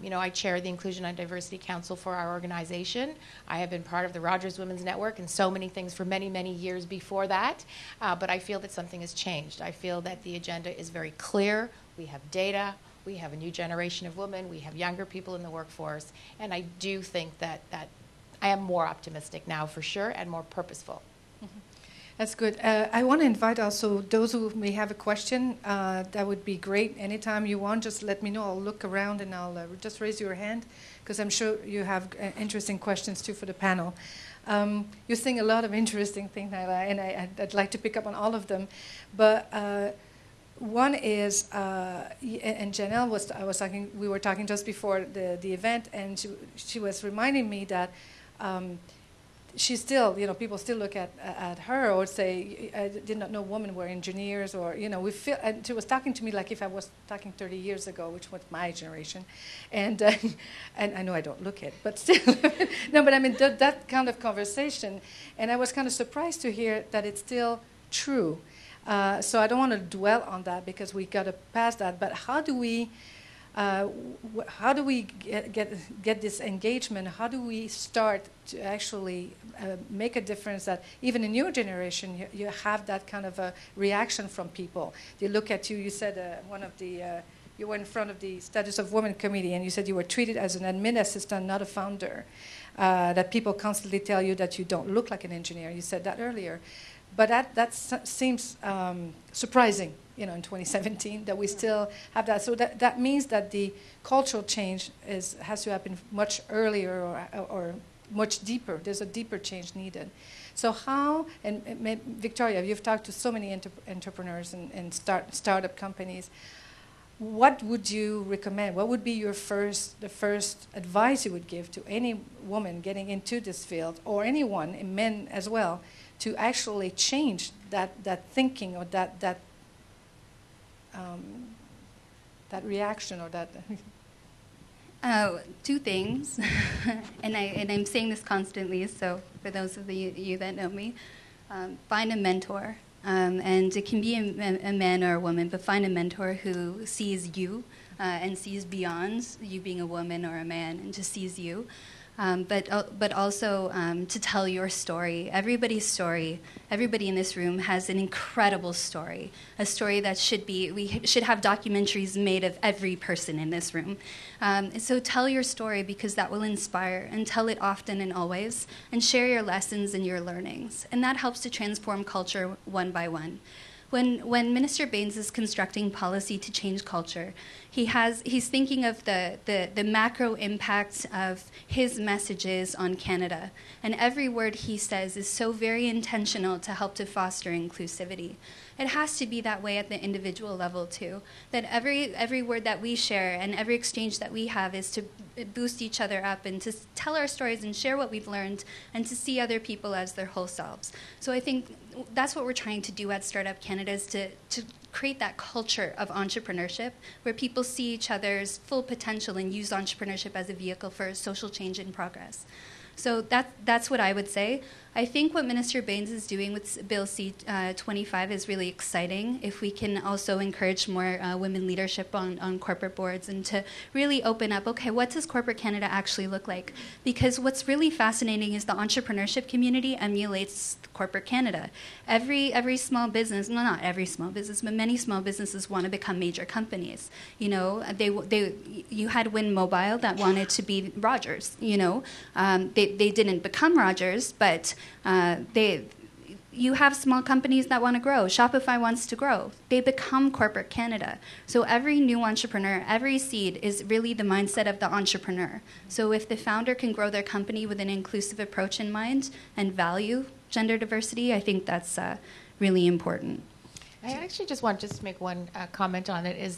You know, I chair the Inclusion and Diversity Council for our organization. I have been part of the Rogers Women's Network and so many things for many, many years before that. But I feel that something has changed. I feel that the agenda is very clear. We have data. We have a new generation of women. We have younger people in the workforce. And I do think that I am more optimistic now for sure and more purposeful. That's good. I want to invite also those who may have a question. That would be great. Anytime you want, just let me know. I'll look around and I'll just raise your hand because I'm sure you have interesting questions too for the panel. You're saying a lot of interesting things, Naila, and I'd like to pick up on all of them. But one is, and Janelle was talking. We were talking just before the event, and she was reminding me that. She's still, you know, people still look at her or say, I did not know women were engineers, or, you know, we feel, and she was talking to me like if I was talking 30 years ago, which was my generation. And I know I don't look it, but still. No, but I mean, that kind of conversation. And I was kind of surprised to hear that it's still true. So I don't want to dwell on that because we got to pass that. But how do we get this engagement? How do we start to actually make a difference that even in your generation you have that kind of a reaction from people? They look at you. You said you were in front of the Status of Women Committee and you said you were treated as an admin assistant, not a founder. That people constantly tell you that you don't look like an engineer. You said that earlier. But that seems surprising, you know, in 2017 that we still have that. So that means that the cultural change has to happen much earlier or much deeper. There's a deeper change needed. So how, and Victoria, you've talked to so many entrepreneurs and startup companies. What would you recommend? What would be the first advice you would give to any woman getting into this field, or anyone, men as well, to actually change that thinking or that reaction or that? Two things, and I'm saying this constantly. So for those of you that know me, find a mentor, and it can be a man or a woman, but find a mentor who sees you and sees beyond you being a woman or a man, and just sees you. But also to tell your story. Everybody's story, everybody in this room has an incredible story, a story that we should have documentaries made of every person in this room. So tell your story because that will inspire, and tell it often and always, and share your lessons and your learnings. And that helps to transform culture one by one. When Minister Baines is constructing policy to change culture, he's thinking of the macro impact of his messages on Canada. And every word he says is so very intentional to help to foster inclusivity. It has to be that way at the individual level too, that every word that we share and every exchange that we have is to boost each other up and to tell our stories and share what we've learned and to see other people as their whole selves. So I think that's what we're trying to do at Startup Canada, is to create that culture of entrepreneurship where people see each other's full potential and use entrepreneurship as a vehicle for social change and progress. So that's what I would say. I think what Minister Baines is doing with Bill C-25 is really exciting. If we can also encourage more women leadership on corporate boards and to really open up, okay, what does corporate Canada actually look like? Because what's really fascinating is the entrepreneurship community emulates corporate Canada. Every small business, no, not every small business, but many small businesses want to become major companies. You know, you had Win Mobile that wanted to be Rogers. You know, they didn't become Rogers, but you have small companies that want to grow. Shopify wants to grow. They become corporate Canada. So every new entrepreneur, every seed is really the mindset of the entrepreneur. So if the founder can grow their company with an inclusive approach in mind and value gender diversity, I think that's really important. I actually just want to make one comment on it, is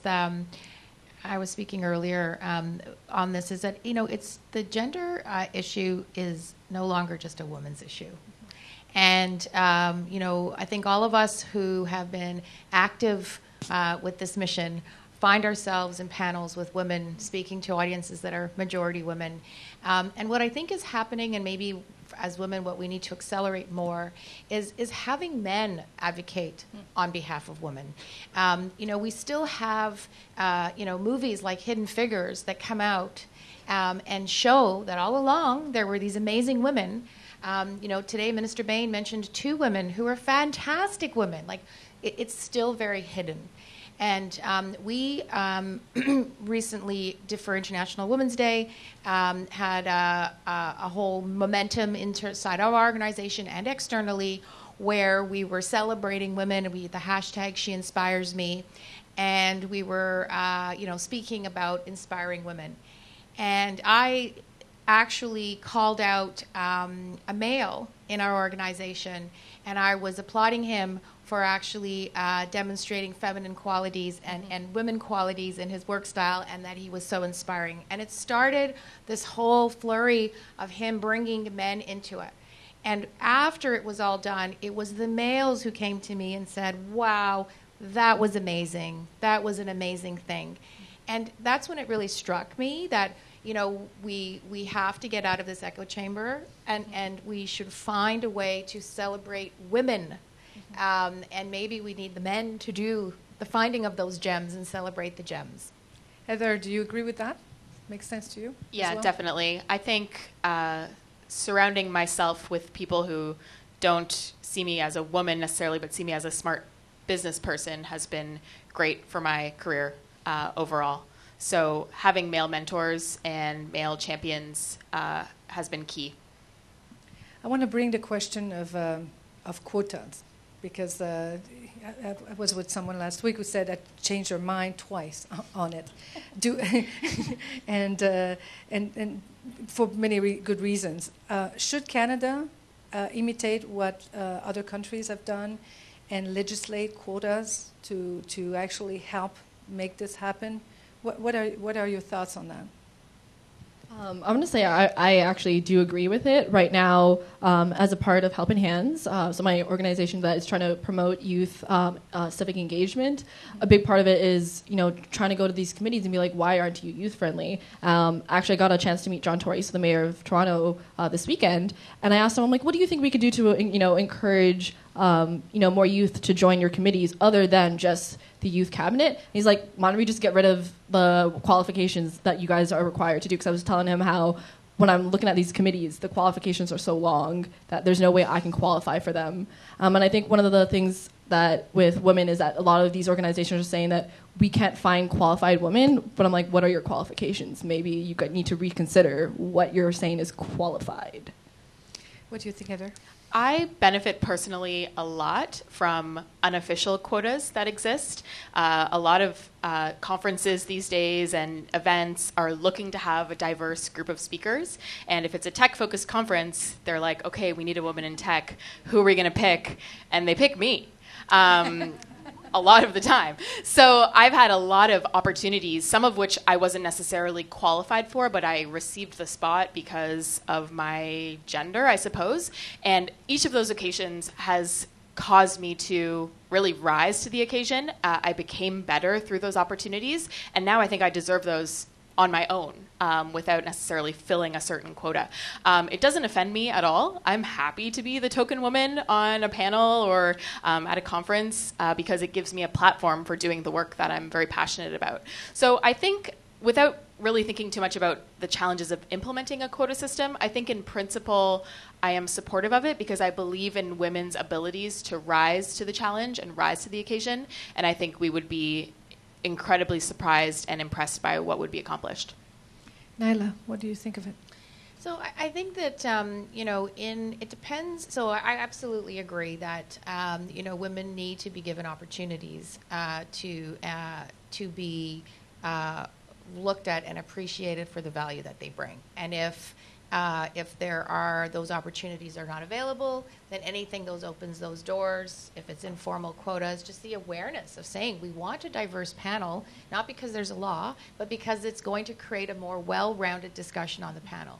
I was speaking earlier on this is that, it's the gender issue is no longer just a woman's issue. And, I think all of us who have been active with this mission find ourselves in panels with women speaking to audiences that are majority women. And what I think is happening, and maybe as women what we need to accelerate more, is having men advocate on behalf of women. We still have movies like Hidden Figures that come out and show that all along there were these amazing women. Today Minister Bain mentioned 2 women who are fantastic women. Like, it's still very hidden. And we recently, for International Women's Day, had a whole momentum inside our organization and externally, where we were celebrating women. The hashtag She Inspires Me, and we were speaking about inspiring women. And I actually called out a male in our organization, and I was applauding him for actually demonstrating feminine qualities and women qualities in his work style, and that he was so inspiring. And it started this whole flurry of him bringing men into it. And after it was all done, it was the males who came to me and said, wow, that was amazing. That was an amazing thing. And that's when it really struck me that, we have to get out of this echo chamber, and we should find a way to celebrate women. And maybe we need the men to do the finding of those gems and celebrate the gems. Heather, do you agree with that? Makes sense to you? Yeah, well? Definitely. I think surrounding myself with people who don't see me as a woman necessarily, but see me as a smart business person has been great for my career overall. So having male mentors and male champions has been key. I want to bring the question of quotas, because I was with someone last week who said I changed her mind twice on it, and for many good reasons. Should Canada imitate what other countries have done and legislate quotas to actually help make this happen? What are your thoughts on that? I'm going to say I actually do agree with it. Right now, as a part of Helping Hands, so my organization that is trying to promote youth civic engagement, a big part of it is, trying to go to these committees and be like, why aren't you youth friendly? Actually, I got a chance to meet John Tory, so the mayor of Toronto, this weekend, and I asked him, I'm like, what do you think we could do to, encourage, more youth to join your committees other than just the youth cabinet? And he's like, why don't we just get rid of the qualifications that you guys are required to do? Because I was telling him how when I'm looking at these committees, the qualifications are so long that there's no way I can qualify for them. And I think one of the things that with women is that a lot of these organizations are saying that we can't find qualified women, but I'm like, what are your qualifications? Maybe you need to reconsider what you're saying is qualified. What do you think, Heather? I benefit personally a lot from unofficial quotas that exist. A lot of conferences these days and events are looking to have a diverse group of speakers. And if it's a tech-focused conference, they're like, okay, we need a woman in tech. Who are we going to pick? And they pick me. A lot of the time. So I've had a lot of opportunities, some of which I wasn't necessarily qualified for, but I received the spot because of my gender, I suppose. And each of those occasions has caused me to really rise to the occasion. I became better through those opportunities, and now I think I deserve those on my own without necessarily filling a certain quota. It doesn't offend me at all. I'm happy to be the token woman on a panel or at a conference because it gives me a platform for doing the work that I'm very passionate about. So I think without really thinking too much about the challenges of implementing a quota system, I think in principle I am supportive of it because I believe in women's abilities to rise to the challenge and rise to the occasion, and I think we would be incredibly surprised and impressed by what would be accomplished. Nyla, what do you think of it? So I think that, it depends. So I absolutely agree that, women need to be given opportunities to be looked at and appreciated for the value that they bring. And if If there are those opportunities are not available, then anything those opens those doors. If it's informal quotas, just the awareness of saying we want a diverse panel, not because there's a law, but because it's going to create a more well-rounded discussion on the panel.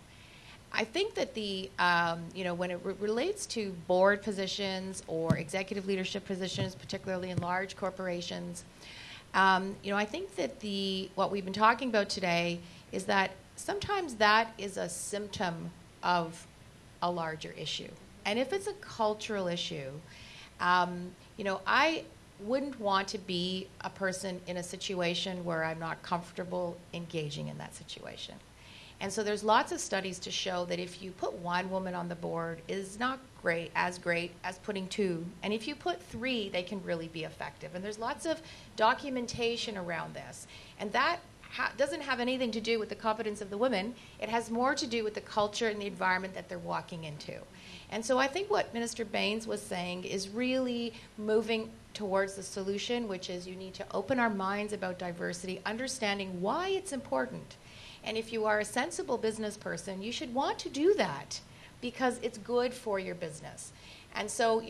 I think that when it relates to board positions or executive leadership positions, particularly in large corporations, I think that what we've been talking about today is that sometimes that is a symptom of a larger issue. And if it's a cultural issue, I wouldn't want to be a person in a situation where I'm not comfortable engaging in that situation. And so there's lots of studies to show that if you put one woman on the board is not great as putting two. And if you put three, they can really be effective. And there's lots of documentation around this. And that doesn't have anything to do with the competence of the women. It has more to do with the culture and the environment that they're walking into. And so I think what Minister Baines was saying is really moving towards the solution, which is you need to open our minds about diversity, understanding why it's important. And if you are a sensible business person, you should want to do that because it's good for your business. And so,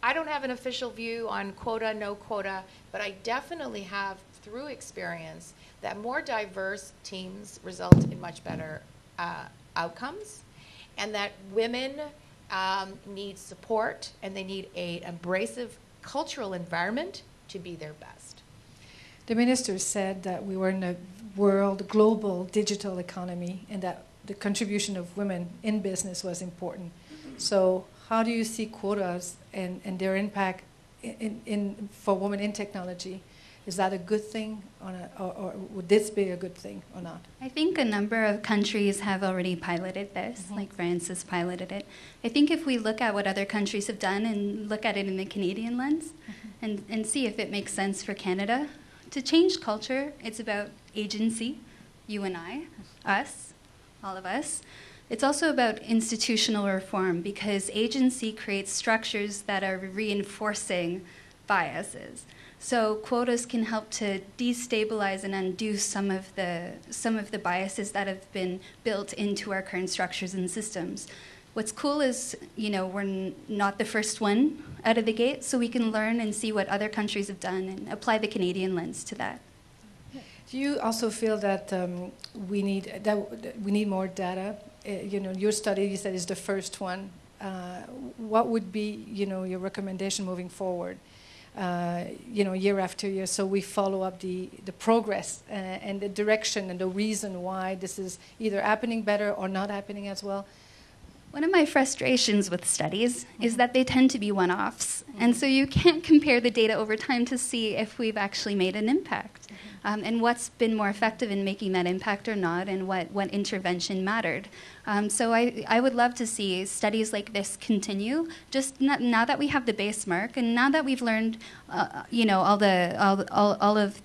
I don't have an official view on quota, no quota, but I definitely have, through experience, that more diverse teams result in much better outcomes, and that women need support and they need an abrasive cultural environment to be their best. The minister said that we were in a global digital economy and that the contribution of women in business was important. So how do you see quotas and their impact for women in technology? Is that a good thing or would this be a good thing or not? I think a number of countries have already piloted this, like France has piloted it. I think if we look at what other countries have done and look at it in the Canadian lens and see if it makes sense for Canada, to change culture, it's about agency, you and I, us, all of us. It's also about institutional reform because agency creates structures that are reinforcing biases. So quotas can help to destabilize and undo some of the biases that have been built into our current structures and systems. What's cool is, we're not the first one out of the gate, so we can learn and see what other countries have done and apply the Canadian lens to that. Do you also feel that we need more data? Your study, you said, is the first one. What would be, your recommendation moving forward? Year after year, so we follow up the progress and the direction and the reason why this is either happening better or not happening as well. One of my frustrations with studies is that they tend to be one-offs, and so you can't compare the data over time to see if we've actually made an impact, and what's been more effective in making that impact or not, and what intervention mattered. So I would love to see studies like this continue, just now that we have the base mark, and now that we've learned, all of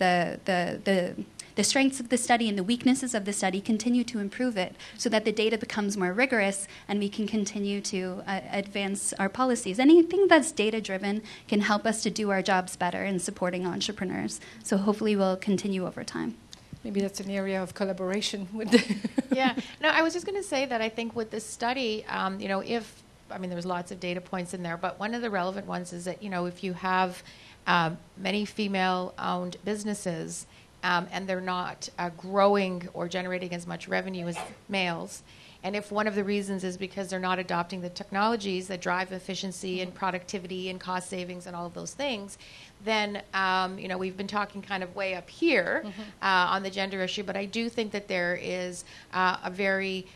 the strengths of the study and the weaknesses of the study, continue to improve it so that the data becomes more rigorous and we can continue to advance our policies. Anything that's data-driven can help us to do our jobs better in supporting entrepreneurs. So hopefully we'll continue over time. Maybe that's an area of collaboration with Yeah. No, I was just going to say that I think with this study, there's lots of data points in there, but one of the relevant ones is that, if you have many female-owned businesses, and they're not growing or generating as much revenue as males. And if one of the reasons is because they're not adopting the technologies that drive efficiency and productivity and cost savings and all of those things, then, we've been talking kind of way up here on the gender issue, but I do think that there is a very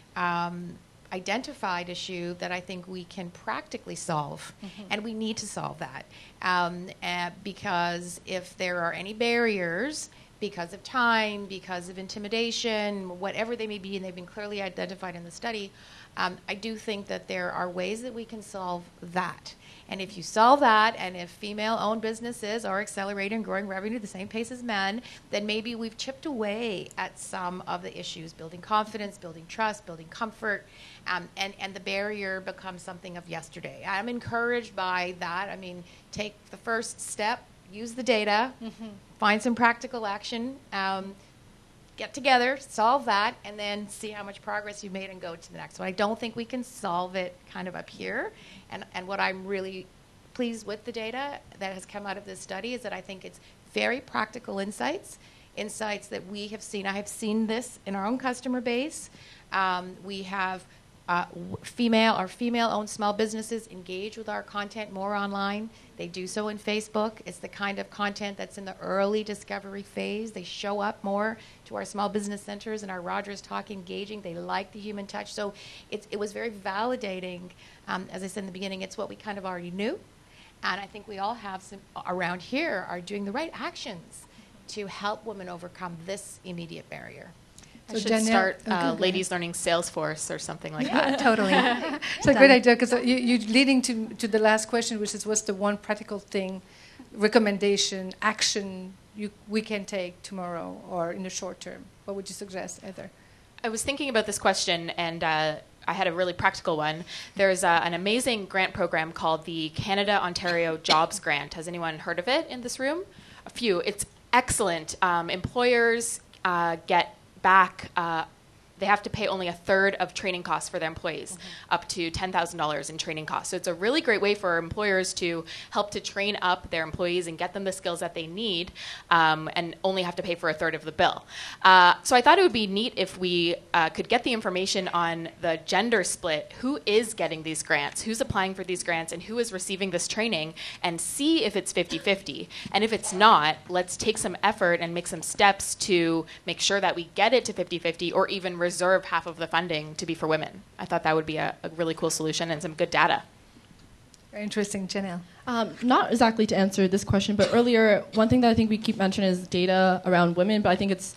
identified issue that I think we can practically solve, and we need to solve that. Because if there are any barriers, because of time, because of intimidation, whatever they may be, and they've been clearly identified in the study, I do think that there are ways that we can solve that. And if you solve that, and if female-owned businesses are accelerating and growing revenue at the same pace as men, then maybe we've chipped away at some of the issues, building confidence, building trust, building comfort, and the barrier becomes something of yesterday. I'm encouraged by that. Take the first step, use the data, find some practical action, get together, solve that, and then see how much progress you've made and go to the next one. I don't think we can solve it kind of up here. And what I'm really pleased with the data that has come out of this study is that I think it's very practical insights that we have seen. I have seen this in our own customer base. We have our female-owned small businesses engage with our content more online. They do so in Facebook. It's the kind of content that's in the early discovery phase. They show up more to our small business centers and our Rogers Talk engaging. They like the human touch. So it was very validating. As I said in the beginning, it's what we kind of already knew. And I think we all have some around here are doing the right actions to help women overcome this immediate barrier. I should start Ladies Learning Salesforce or something like that. Totally. It's a great idea because you're leading to the last question, which is what's the one practical thing, recommendation, action we can take tomorrow or in the short term? What would you suggest, Heather? I was thinking about this question, and I had a really practical one. There's an amazing grant program called the Canada Ontario Jobs Grant. Has anyone heard of it in this room? A few. It's excellent. Employers get back, they have to pay only a third of training costs for their employees, up to $10,000 in training costs. So it's a really great way for employers to help to train up their employees and get them the skills that they need, and only have to pay for a third of the bill. So I thought it would be neat if we could get the information on the gender split, who is getting these grants, who's applying for these grants, and who is receiving this training, and see if it's 50-50. And if it's not, let's take some effort and make some steps to make sure that we get it to 50-50, or even reserve half of the funding to be for women. I thought that would be a really cool solution and some good data. Very interesting, Janelle. Not exactly to answer this question, but earlier, one thing that I think we keep mentioning is data around women, but I think it's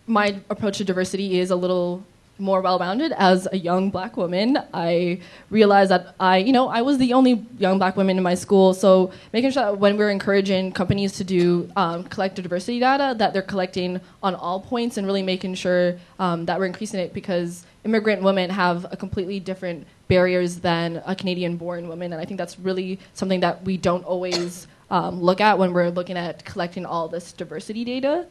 my approach to diversity is a little more well-rounded. As a young black woman, I realized that I was the only young black woman in my school, so making sure that when we're encouraging companies to do collect diversity data, that they're collecting on all points and really making sure that we're increasing it, because immigrant women have a completely different barriers than a Canadian-born woman, and I think that's really something that we don't always look at when we're looking at collecting all this diversity data.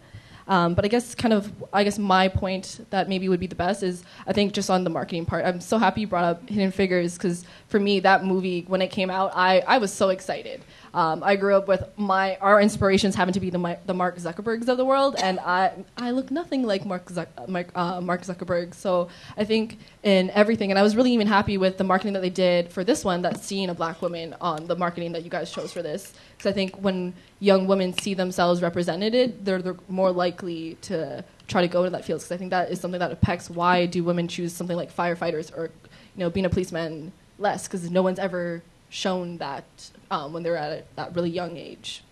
But I guess my point that maybe would be the best is, I think, just on the marketing part. I'm so happy you brought up Hidden Figures, because for me, that movie, when it came out, I was so excited. I grew up with our inspirations having to be the Mark Zuckerbergs of the world, and I look nothing like Mark Zuckerberg. So I think in everything, and I was really even happy with the marketing that they did for this one, that seeing a black woman on the marketing that you guys chose for this. Because I think when young women see themselves represented, they're more likely to try to go to that field. Because I think that is something that affects why do women choose something like firefighters or being a policeman less, because no one's ever shown that when they're at that really young age.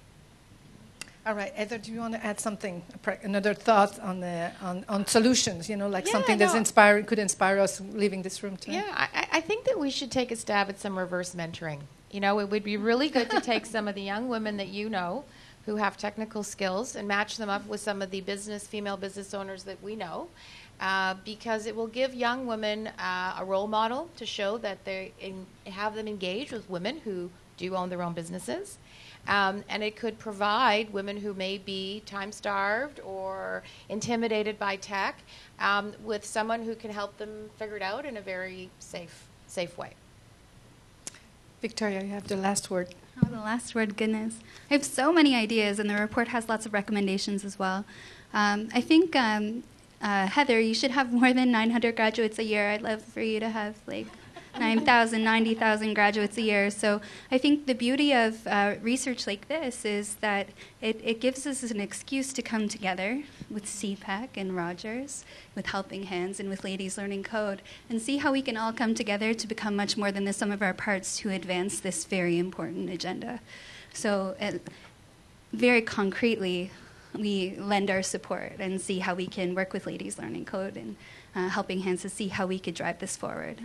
All right, Heather, do you want to add something, another thought on solutions? Something that's could inspire us leaving this room tonight. Yeah, I think that we should take a stab at some reverse mentoring. It would be really good to take some of the young women that who have technical skills and match them up with some of the female business owners that we know, because it will give young women a role model to show that have them engage with women who do own their own businesses. And it could provide women who may be time-starved or intimidated by tech with someone who can help them figure it out in a very safe way. Victoria, you have the last word. Oh, the last word, goodness. I have so many ideas, and the report has lots of recommendations as well. I think, Heather, you should have more than 900 graduates a year. I'd love for you to have 9,000, 90,000 graduates a year. So I think the beauty of research like this is that it gives us an excuse to come together with CPAC and Rogers, with Helping Hands and with Ladies Learning Code, and see how we can all come together to become much more than the sum of our parts to advance this very important agenda. So very concretely, we lend our support and see how we can work with Ladies Learning Code and helping hands to see how we could drive this forward.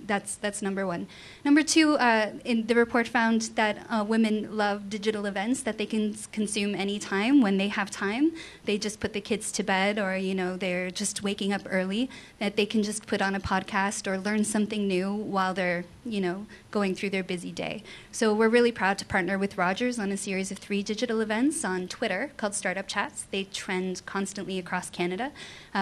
That's number one. Number two, in the report found that women love digital events that they can consume anytime when they have time. They just put the kids to bed, or they're just waking up early, that they can just put on a podcast or learn something new while they're going through their busy day. So we're really proud to partner with Rogers on a series of 3 digital events on Twitter called Startup Chats. They trend constantly across Canada,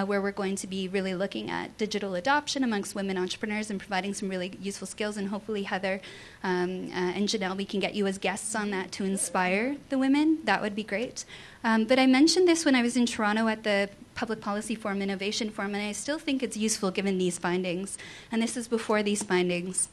where we're going to be really looking at digital adoption amongst women entrepreneurs and providing some really useful skills. And hopefully, Heather and Janelle, we can get you as guests on that to inspire the women. That would be great. But I mentioned this when I was in Toronto at the Public Policy Forum, Innovation Forum, and I still think it's useful given these findings. And this is before these findings.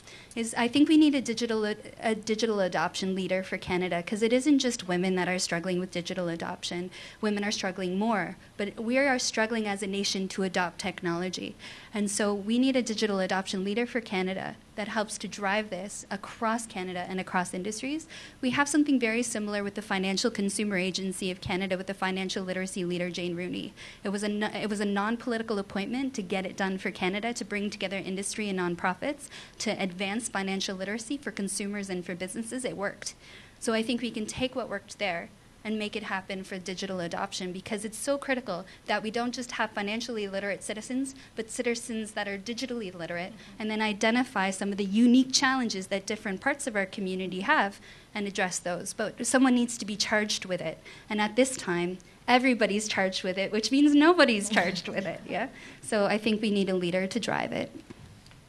I think we need a digital adoption leader for Canada, because it isn't just women that are struggling with digital adoption. Women are struggling more, but we are struggling as a nation to adopt technology. And so we need a digital adoption leader for Canada that helps to drive this across Canada and across industries. We have something very similar with the Financial Consumer Agency of Canada with the financial literacy leader, Jane Rooney. It was a non-political appointment to get it done for Canada, to bring together industry and nonprofits to advance financial literacy for consumers and for businesses. It worked. So I think we can take what worked there and make it happen for digital adoption, because it's so critical that we don't just have financially literate citizens, but citizens that are digitally literate, and then identify some of the unique challenges that different parts of our community have and address those. But someone needs to be charged with it. And at this time, everybody's charged with it, which means nobody's charged with it. Yeah. So I think we need a leader to drive it.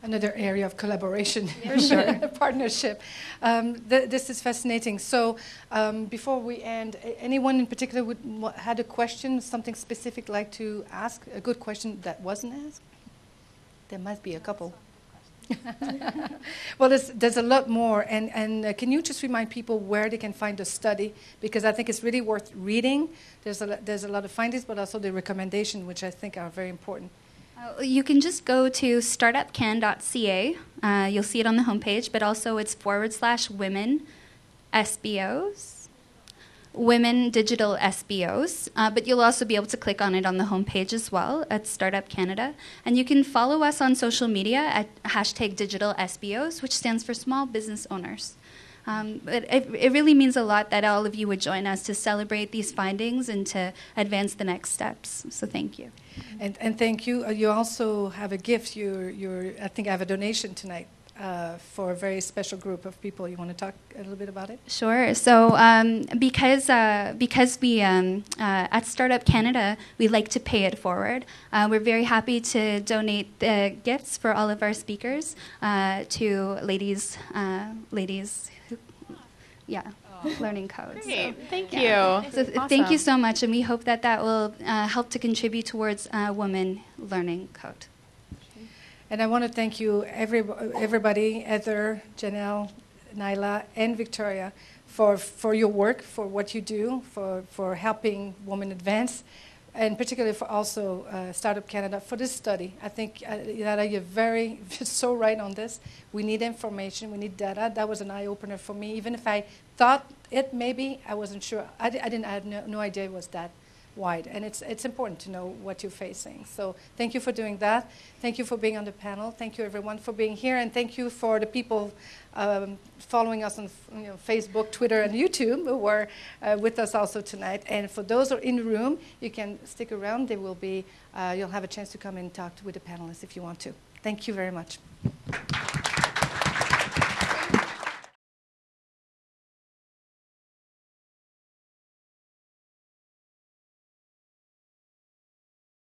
Another area of collaboration, for sure, partnership. This is fascinating. So before we end, anyone in particular had a question, something specific like to ask, a good question that wasn't asked? There must be a couple. Well, there's a lot more. And can you just remind people where they can find the study? Because I think it's really worth reading. There's a lot of findings, but also the recommendations, which I think are very important. You can just go to startupcan.ca. You'll see it on the homepage, but also it's /women SBOs, women digital SBOs. But you'll also be able to click on it on the homepage as well at Startup Canada. And you can follow us on social media at #DigitalSBOs, which stands for Small Business Owners. But it really means a lot that all of you would join us to celebrate these findings and to advance the next steps. So thank you. And thank you. You also have a gift. I think I have a donation tonight for a very special group of people. You want to talk a little bit about it? Sure. So because we at Startup Canada, we like to pay it forward. We're very happy to donate the gifts for all of our speakers to ladies who, learning codes. Great. So, Thank you. So Awesome. Thank you so much, and we hope that will help to contribute towards women learning code. And I want to thank you, everybody, Heather, Janelle, Naila, and Victoria, for your work, for what you do, for helping women advance, and particularly for also Startup Canada for this study. I think Yara, you're so right on this. We need information, we need data. That was an eye-opener for me. Even if I thought it maybe, I wasn't sure. I had no idea it was that wide. And it's important to know what you're facing. So thank you for doing that. Thank you for being on the panel. Thank you, everyone, for being here. And thank you for the people following us on Facebook, Twitter, and YouTube who were with us also tonight. And for those who are in the room, you can stick around. They will be, you'll have a chance to come and talk with the panelists if you want to. Thank you very much.